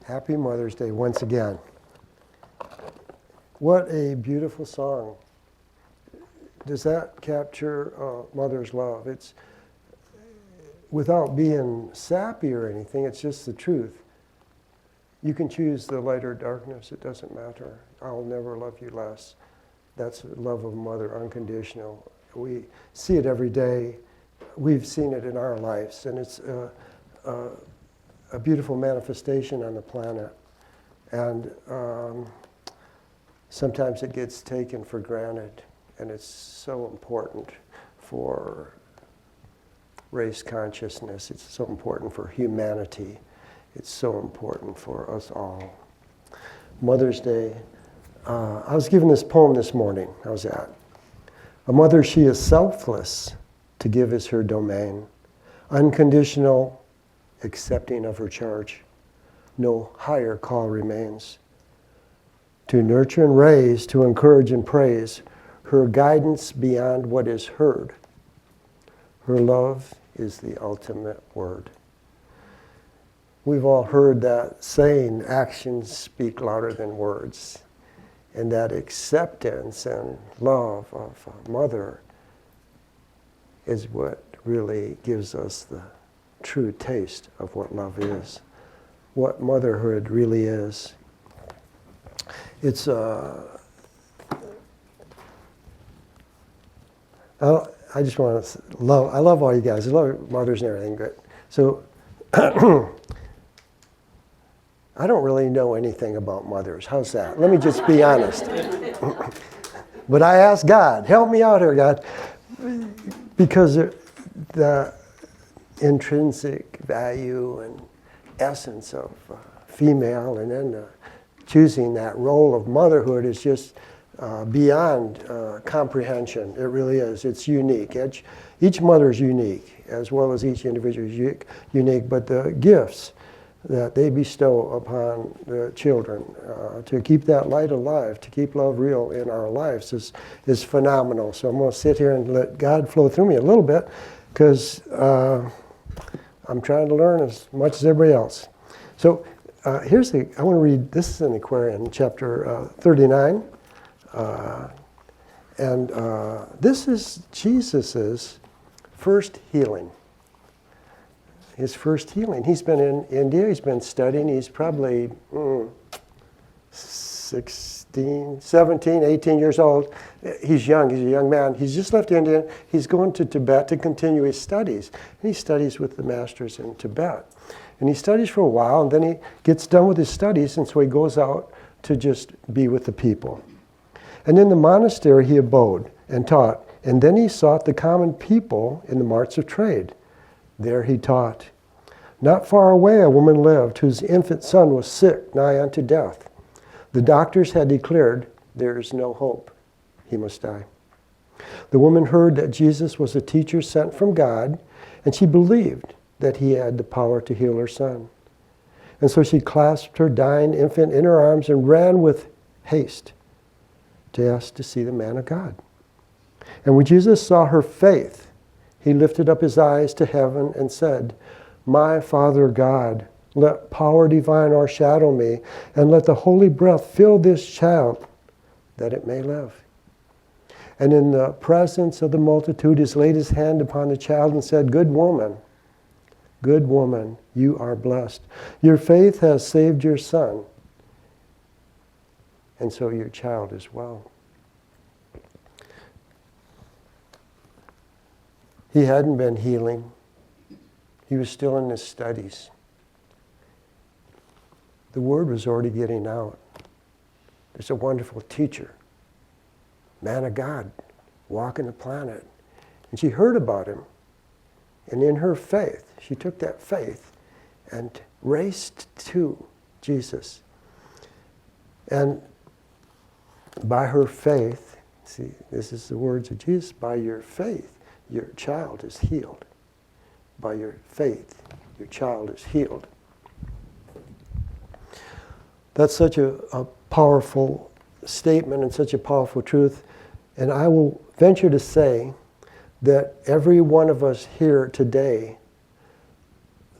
Happy Mother's Day once again. What a beautiful song. Does that capture mother's love? It's without being sappy or anything, it's just the truth. You can choose the light or darkness, it doesn't matter. I'll never love you less. That's the love of a mother, unconditional. We see it every day. We've seen it in our lives, and it's a beautiful manifestation on the planet. And sometimes it gets taken for granted, and it's so important for race consciousness. It's so important for humanity. It's so important for us all. Mother's Day. I was given this poem this morning. How's that? A mother, she is selfless, to give is her domain. Unconditional, accepting of her charge. No higher call remains. To nurture and raise, to encourage and praise, her guidance beyond what is heard. Her love is the ultimate word. We've all heard that saying, actions speak louder than words. And that acceptance and love of a mother is what really gives us the true taste of what love is, what motherhood really is. It's I just want to I love all you guys. I love mothers and everything. But so I don't really know anything about mothers. How's that? Let me just be honest. But I asked God, help me out here, God, because the intrinsic value and essence of female, and then choosing that role of motherhood is just beyond comprehension. It really is. It's unique. Each mother is unique, as well as each individual is unique, but the gifts that they bestow upon the children to keep that light alive, to keep love real in our lives is phenomenal. So I'm going to sit here and let God flow through me a little bit, because I'm trying to learn as much as everybody else. So I want to read, this is in Aquarian, chapter 39. And this is Jesus's first healing. His first healing. He's been in India, he's been studying, he's probably 16, 17, 18 years old. He's young, he's a young man. He's just left India, he's going to Tibet to continue his studies. And he studies with the masters in Tibet. And he studies for a while, and then he gets done with his studies, and so he goes out to just be with the people. And in the monastery he abode and taught, and then he sought the common people in the marts of trade. There he taught. Not far away a woman lived whose infant son was sick, nigh unto death. The doctors had declared, there is no hope. He must die. The woman heard that Jesus was a teacher sent from God, and she believed that he had the power to heal her son. And so she clasped her dying infant in her arms and ran with haste to ask to see the man of God. And when Jesus saw her faith, he lifted up his eyes to heaven and said, my Father God, let power divine o'ershadow me, and let the holy breath fill this child, that it may live. And in the presence of the multitude, he laid his hand upon the child and said, good woman, you are blessed. Your faith has saved your son, and so your child is well. He hadn't been healing. He was still in his studies. The word was already getting out. There's a wonderful teacher, man of God, walking the planet. And she heard about him. And in her faith, she took that faith and raced to Jesus. And by her faith, see, this is the words of Jesus, by your faith, your child is healed. By your faith, your child is healed. That's such a powerful statement and such a powerful truth. And I will venture to say that every one of us here today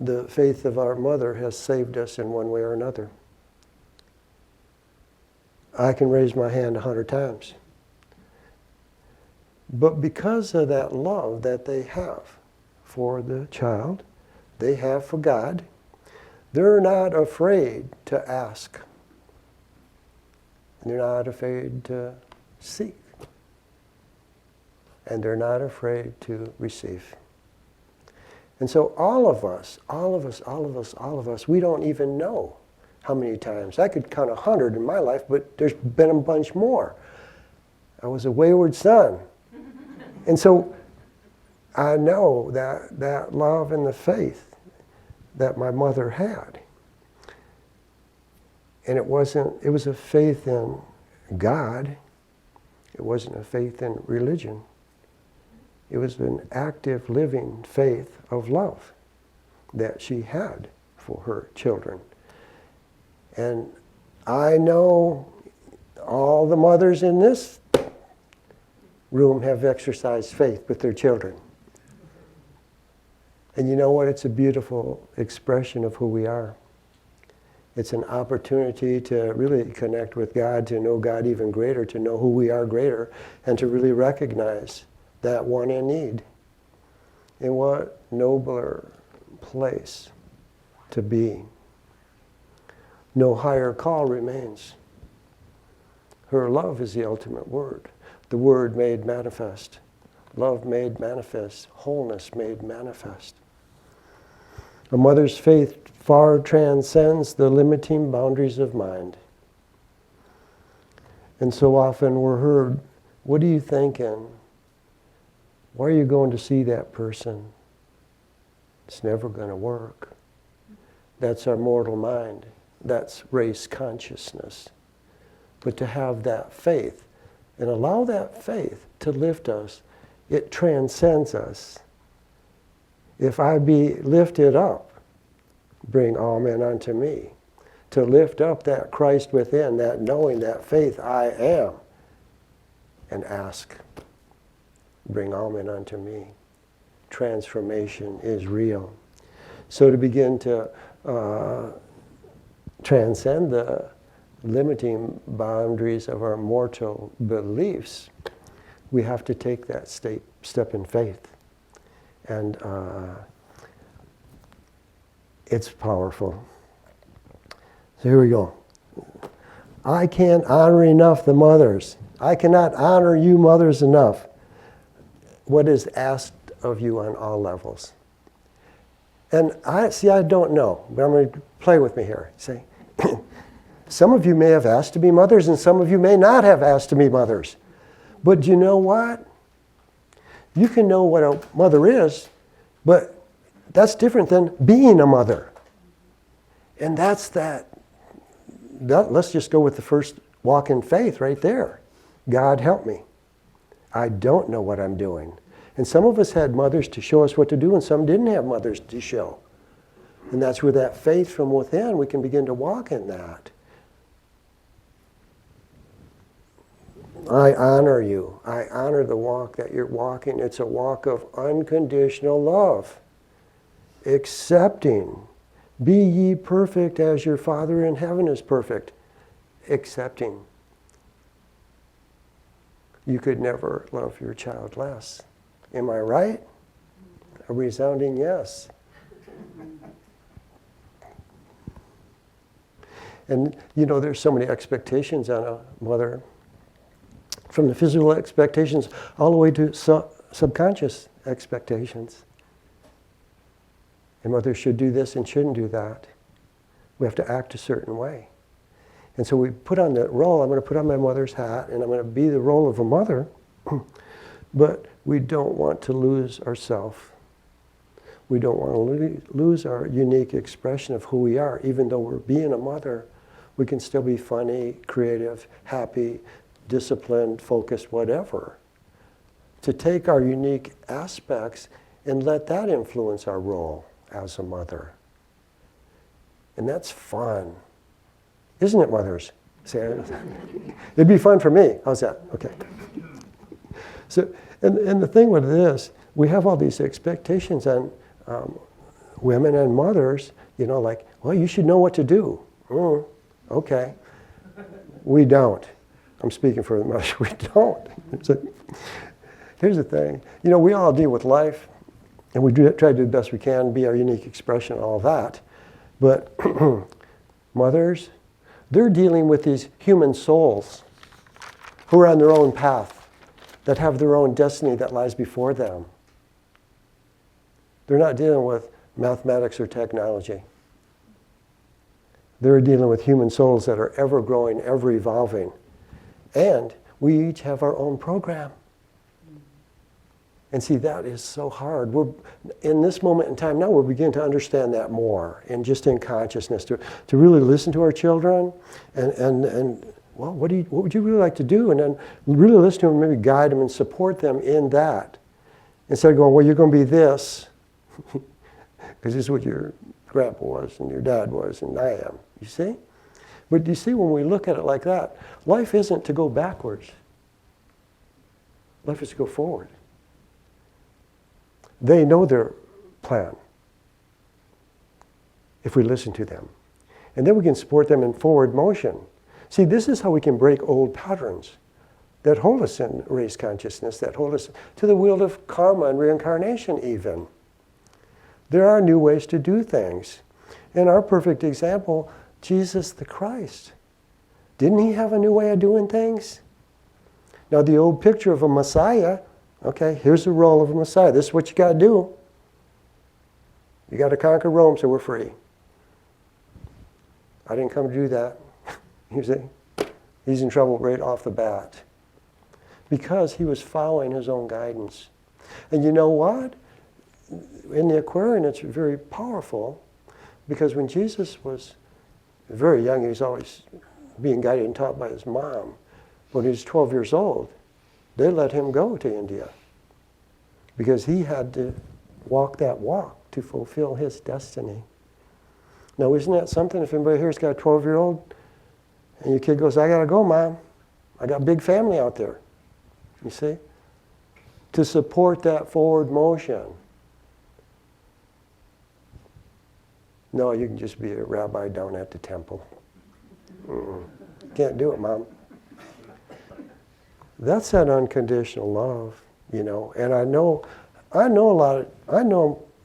the faith of our mother has saved us in one way or another. I can raise my hand 100 times. But because of that love that they have for the child, they have for God, they're not afraid to ask. They're not afraid to seek. And they're not afraid to receive. And so all of us, we don't even know how many times. I could count 100 in my life, but there's been a bunch more. I was a wayward son. And so I know that love and the faith that my mother had. And it was a faith in God. It wasn't a faith in religion. It was an active, living faith of love that she had for her children. And I know all the mothers in this room have exercised faith with their children. And you know what? It's a beautiful expression of who we are. It's an opportunity to really connect with God, to know God even greater, to know who we are greater, and to really recognize that one in need. And what nobler place to be. No higher call remains. Her love is the ultimate word. The word made manifest. Love made manifest. Wholeness made manifest. A mother's faith far transcends the limiting boundaries of mind. And so often we're heard, what are you thinking? Why are you going to see that person? It's never going to work. That's our mortal mind. That's race consciousness. But to have that faith and allow that faith to lift us, it transcends us. If I be lifted up, bring all men unto me. To lift up that Christ within, that knowing, that faith, I am, and ask, bring all men unto me. Transformation is real. So to begin to transcend the limiting boundaries of our mortal beliefs, we have to take that step in faith. And it's powerful. So here we go. I can't honor enough the mothers. I cannot honor you mothers enough. What is asked of you on all levels. And I don't know, but I'm going to play with me here. Say, some of you may have asked to be mothers, and some of you may not have asked to be mothers. But do you know what? You can know what a mother is, but that's different than being a mother. And that's that. Let's just go with the first walk in faith right there. God help me. I don't know what I'm doing. And some of us had mothers to show us what to do, and some didn't have mothers to show. And that's where that faith from within, we can begin to walk in that. I honor you. I honor the walk that you're walking. It's a walk of unconditional love. Accepting. Be ye perfect as your Father in heaven is perfect. Accepting. You could never love your child less. Am I right? A resounding yes. And you know, there's so many expectations on a mother. From the physical expectations all the way to subconscious expectations. And mothers should do this and shouldn't do that. We have to act a certain way. And so we put on that role. I'm going to put on my mother's hat, and I'm going to be the role of a mother. But we don't want to lose ourselves. We don't want to lose our unique expression of who we are. Even though we're being a mother, we can still be funny, creative, happy, disciplined, focused, whatever. To take our unique aspects and let that influence our role as a mother. And that's fun. Isn't it, mothers? It'd be fun for me. How's that? Okay. So, and the thing with this, we have all these expectations on women and mothers, like, well, you should know what to do. Okay. We don't. I'm speaking for the mothers. We don't. Here's the thing. We all deal with life, and we try to do the best we can, be our unique expression, all that. But mothers, they're dealing with these human souls who are on their own path, that have their own destiny that lies before them. They're not dealing with mathematics or technology. They're dealing with human souls that are ever growing, ever evolving. And we each have our own program. And see, that is so hard. We're, in this moment in time now, we're beginning to understand that more, and just in consciousness, to really listen to our children, and well, what would you really like to do? And then really listen to them, maybe guide them and support them in that. Instead of going, well, you're going to be this, because this is what your grandpa was, and your dad was, and I am. You see? But you see, when we look at it like that, life isn't to go backwards. Life is to go forward. They know their plan if we listen to them. And then we can support them in forward motion. See, this is how we can break old patterns that hold us in race consciousness, that hold us to the wheel of karma and reincarnation even. There are new ways to do things. In our perfect example, Jesus the Christ. Didn't he have a new way of doing things? Now, the old picture of a Messiah, okay, here's the role of a Messiah. This is what you got to do. You got to conquer Rome so we're free. I didn't come to do that. You see? He's in trouble right off the bat. Because he was following his own guidance. And you know what? In the Aquarian, it's very powerful. Because when Jesus was very young, he was always being guided and taught by his mom. When he was 12 years old, they let him go to India. Because he had to walk that walk to fulfill his destiny. Now, isn't that something? If anybody here's got a 12-year-old, and your kid goes, I got to go, Mom. I got a big family out there. You see? To support that forward motion. No, you can just be a rabbi down at the temple. Can't do it, Mom. That's that unconditional love, And I know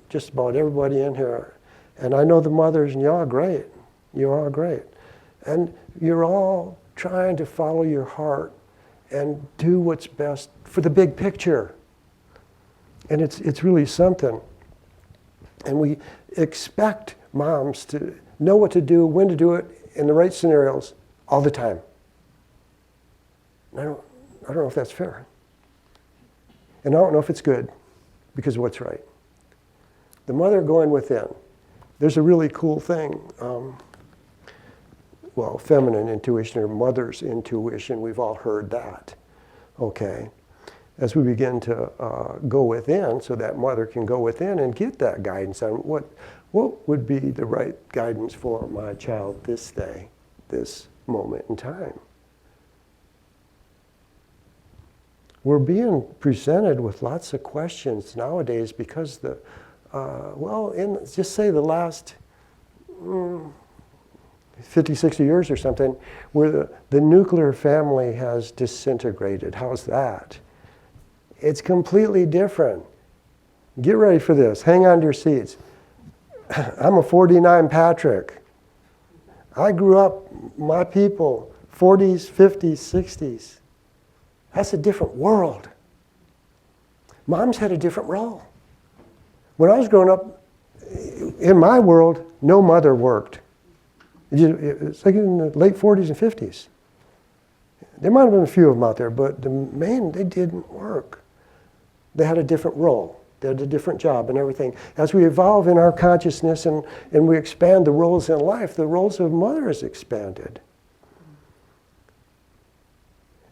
just about everybody in here, and I know the mothers, and you're all great. You're all great. And you're all trying to follow your heart and do what's best for the big picture. And it's really something. And we expect moms to know what to do, when to do it, in the right scenarios, all the time. I don't know if that's fair. And I don't know if it's good, because of what's right. The mother going within. There's a really cool thing. Feminine intuition or mother's intuition, we've all heard that. Okay. As we begin to go within, so that mother can go within and get that guidance on what would be the right guidance for my child this day, this moment in time. We're being presented with lots of questions nowadays because in just say the last 50, 60 years or something, where the nuclear family has disintegrated. How's that? It's completely different. Get ready for this. Hang on to your seats. I'm a 49 Patrick. I grew up, my people, 40s, 50s, 60s. That's a different world. Moms had a different role. When I was growing up, in my world, no mother worked. It's like in the late 40s and 50s. There might have been a few of them out there, but the men, they didn't work. They had a different role. They had a different job and everything. As we evolve in our consciousness and we expand the roles in life, the roles of mother is expanded.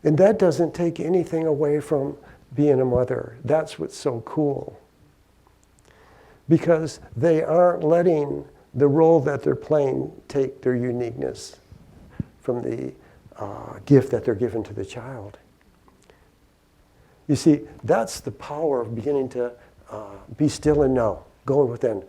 And that doesn't take anything away from being a mother. That's what's so cool. Because they aren't letting the role that they're playing take their uniqueness from the gift that they're given to the child. You see, that's the power of beginning to be still and know, going within.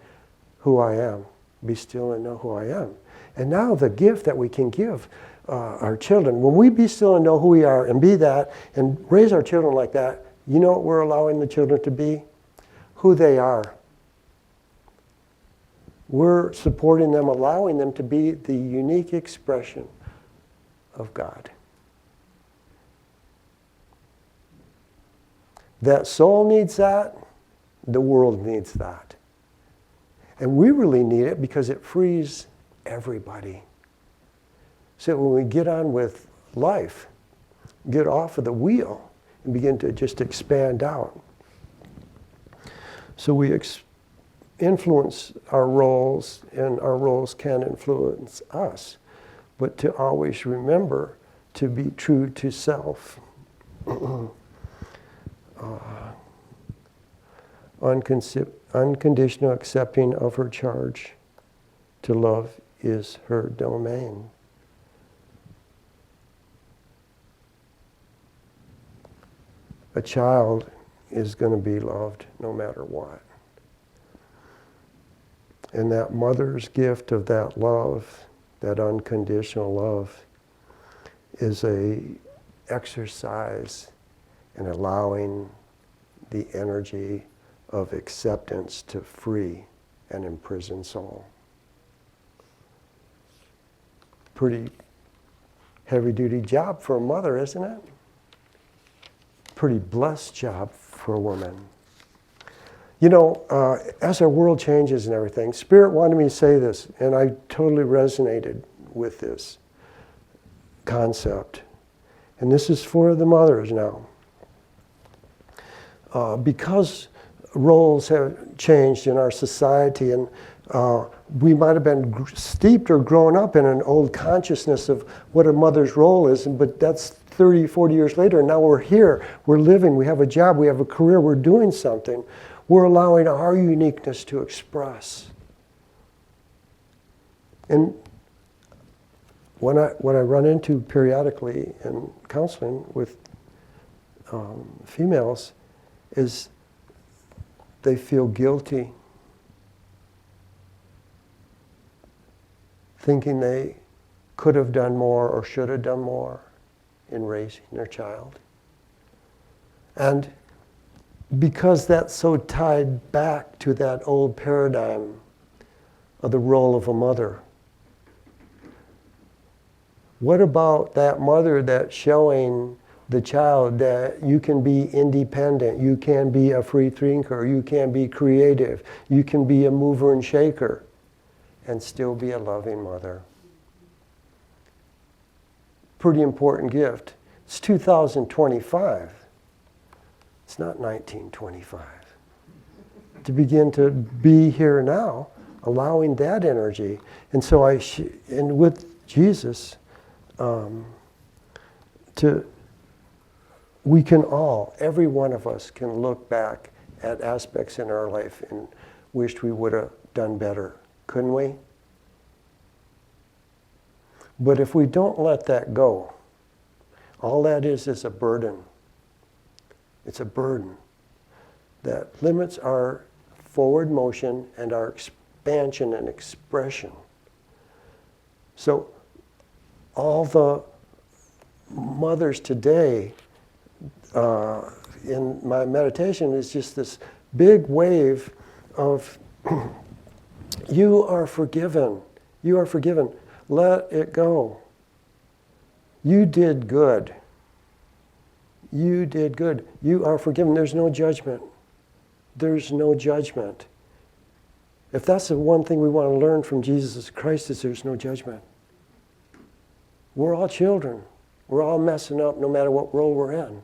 who I am. Be still and know who I am. And now the gift that we can give our children, when we be still and know who we are and be that and raise our children like that, you know what we're allowing the children to be? Who they are. We're supporting them, allowing them to be the unique expression of God. That soul needs that. The world needs that. And we really need it because it frees everybody. So when we get on with life, get off of the wheel and begin to just expand out. So we influence our roles, and our roles can influence us. But to always remember to be true to self. Unconditional accepting of her charge. To love is her domain. A child is going to be loved no matter what. And that mother's gift of that love, that unconditional love, is a exercise in allowing the energy of acceptance to free an imprisoned soul. Pretty heavy-duty job for a mother, isn't it? Pretty blessed job for a woman. You know, as our world changes and everything, Spirit wanted me to say this, and I totally resonated with this concept. And this is for the mothers now. Because roles have changed in our society, and we might have been steeped or grown up in an old consciousness of what a mother's role is, but that's 30, 40 years later, and now we're here, we're living, we have a job, we have a career, we're doing something. We're allowing our uniqueness to express. And what I run into periodically in counseling with females is they feel guilty, thinking they could have done more or should have done more in raising their child. And because that's so tied back to that old paradigm of the role of a mother, what about that mother that's showing the child that you can be independent, you can be a free thinker, you can be creative, you can be a mover and shaker, and still be a loving mother? Pretty important gift. It's 2025. It's not 1925. To begin to be here now, allowing that energy. And so and with Jesus, we can all, every one of us can look back at aspects in our life and wished we would have done better, couldn't we? But if we don't let that go, all that is a burden. It's a burden that limits our forward motion and our expansion and expression. So all the mothers today, in my meditation, is just this big wave of you are forgiven. You are forgiven. Let it go. You did good. You did good. You are forgiven. There's no judgment. There's no judgment. If that's the one thing we want to learn from Jesus Christ, is there's no judgment. We're all children. We're all messing up no matter what role we're in.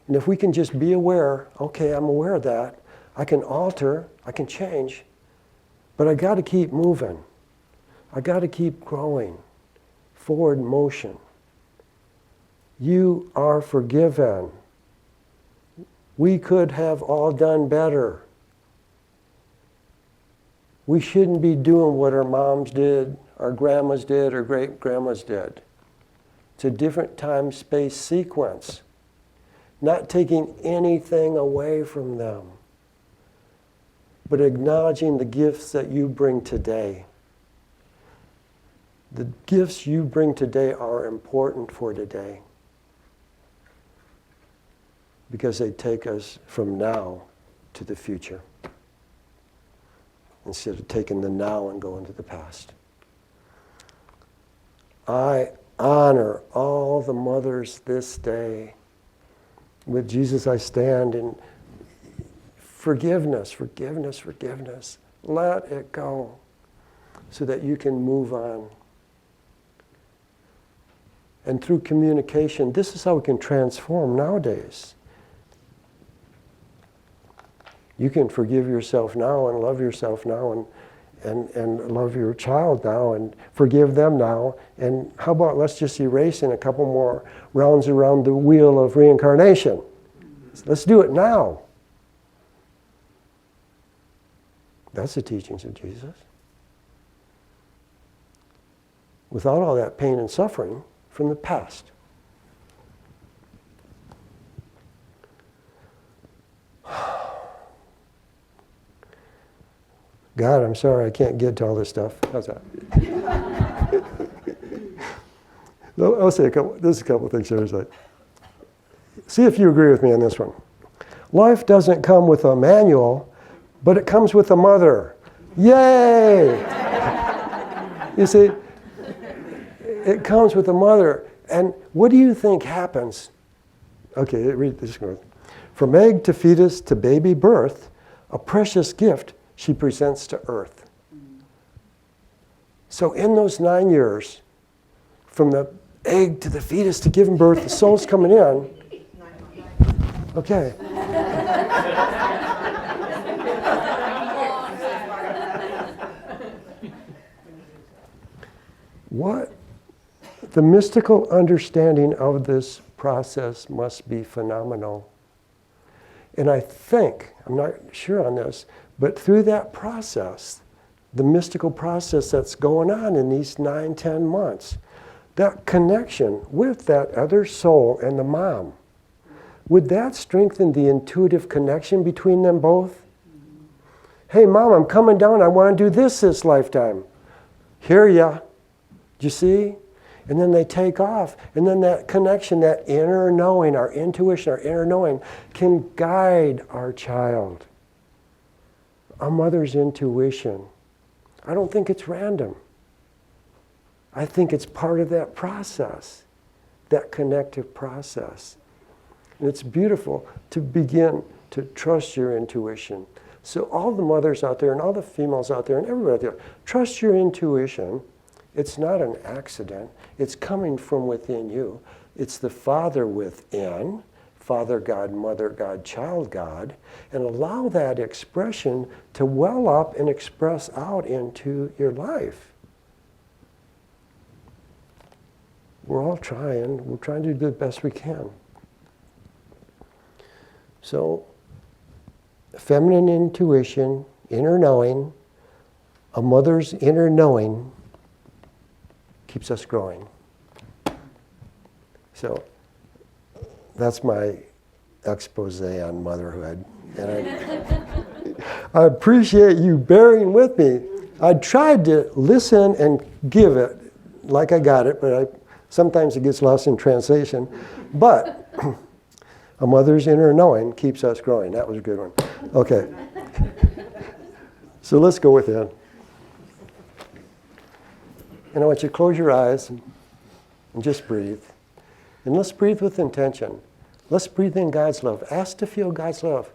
And if we can just be aware, okay, I'm aware of that. I can alter, I can change, but I got to keep moving. I got to keep growing. Forward motion. You are forgiven. We could have all done better. We shouldn't be doing what our moms did, our grandmas did, or great-grandmas did. It's a different time, space sequence. Not taking anything away from them. but acknowledging the gifts that you bring today. The gifts you bring today are important for today because they take us from now to the future instead of taking the now and going to the past. I honor all the mothers this day. With Jesus I stand in forgiveness, forgiveness, forgiveness. Let it go so that you can move on. And through communication, this is how we can transform nowadays. You can forgive yourself now and love yourself now and love your child now and forgive them now. And how about let's just erase in a couple more rounds around the wheel of reincarnation. Let's do it now. That's the teachings of Jesus. Without all that pain and suffering from the past. God, I'm sorry I can't get to all this stuff. How's that? I'll say there's a couple of things here. Like, see if you agree with me on this one. Life doesn't come with a manual, but it comes with a mother. Yay! You see, it comes with a mother. And what do you think happens? Okay, read this. From egg to fetus to baby birth, a precious gift she presents to earth. So in those 9 years, from the egg to the fetus to giving birth, the soul's coming in. Okay. What? The mystical understanding of this process must be phenomenal. And I think, I'm not sure on this, but through that process, the mystical process that's going on in these 9-10 months, that connection with that other soul and the mom, would that strengthen the intuitive connection between them both? Hey, Mom, I'm coming down. I want to do this lifetime. Hear ya. Do you see? And then they take off. And then that connection, that inner knowing, our intuition, our inner knowing, can guide our child. A mother's intuition. I don't think it's random. I think it's part of that process, that connective process. And it's beautiful to begin to trust your intuition. So all the mothers out there and all the females out there and everybody out there, trust your intuition. It's not an accident. It's coming from within you. It's the Father within, Father God, Mother God, Child God, and allow that expression to well up and express out into your life. We're all trying. We're trying to do the best we can. So, feminine intuition, inner knowing, a mother's inner knowing keeps us growing. So, that's my expose on motherhood. And I appreciate you bearing with me. I tried to listen and give it like I got it, but sometimes it gets lost in translation. But a mother's inner knowing keeps us growing. That was a good one. Okay. So let's go within. And I want you to close your eyes and just breathe. And let's breathe with intention. Let's breathe in God's love. Ask to feel God's love.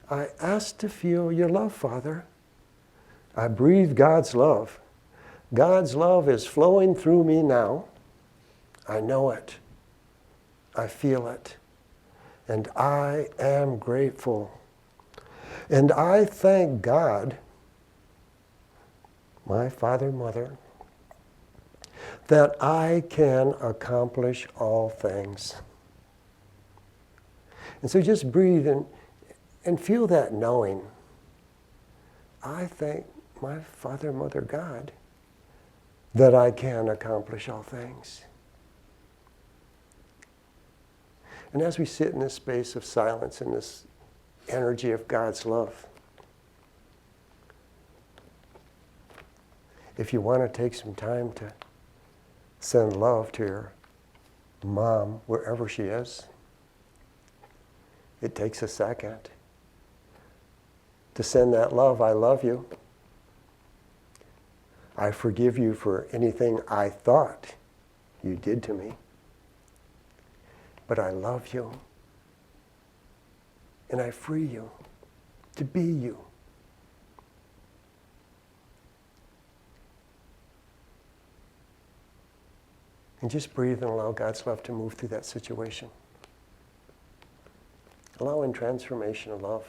I ask to feel your love, Father. I breathe God's love. God's love is flowing through me now. I know it. I feel it. And I am grateful. And I thank God, my Father, Mother, that I can accomplish all things. And so just breathe and feel that knowing. I thank my Father, Mother, God, that I can accomplish all things. And as we sit in this space of silence, in this energy of God's love, if you want to take some time to send love to your mom, wherever she is, it takes a second to send that love. I love you. I forgive you for anything I thought you did to me. But I love you. And I free you to be you. And just breathe and allow God's love to move through that situation. Allowing transformation of love.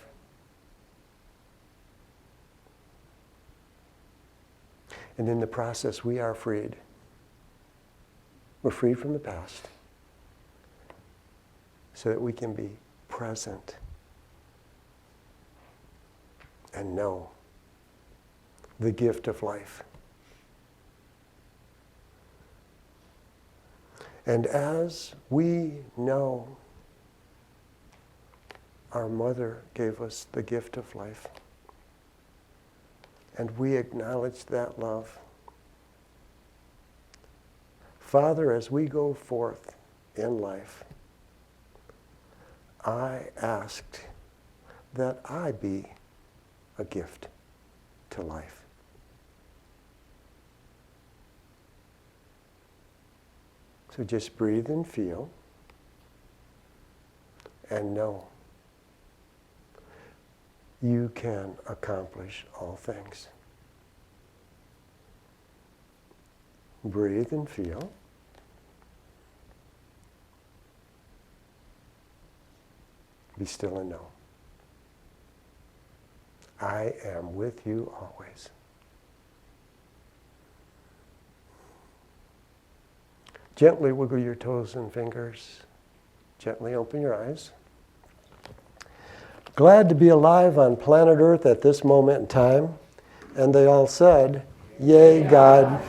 And in the process, we are freed. We're freed from the past so that we can be present and know the gift of life. And as we know our mother gave us the gift of life, and we acknowledge that love, Father, as we go forth in life, I asked that I be a gift to life. So just breathe and feel and know you can accomplish all things. Breathe and feel. Be still and know. I am with you always. Gently wiggle your toes and fingers. Gently open your eyes. Glad to be alive on planet Earth at this moment in time. And they all said, Yea, God.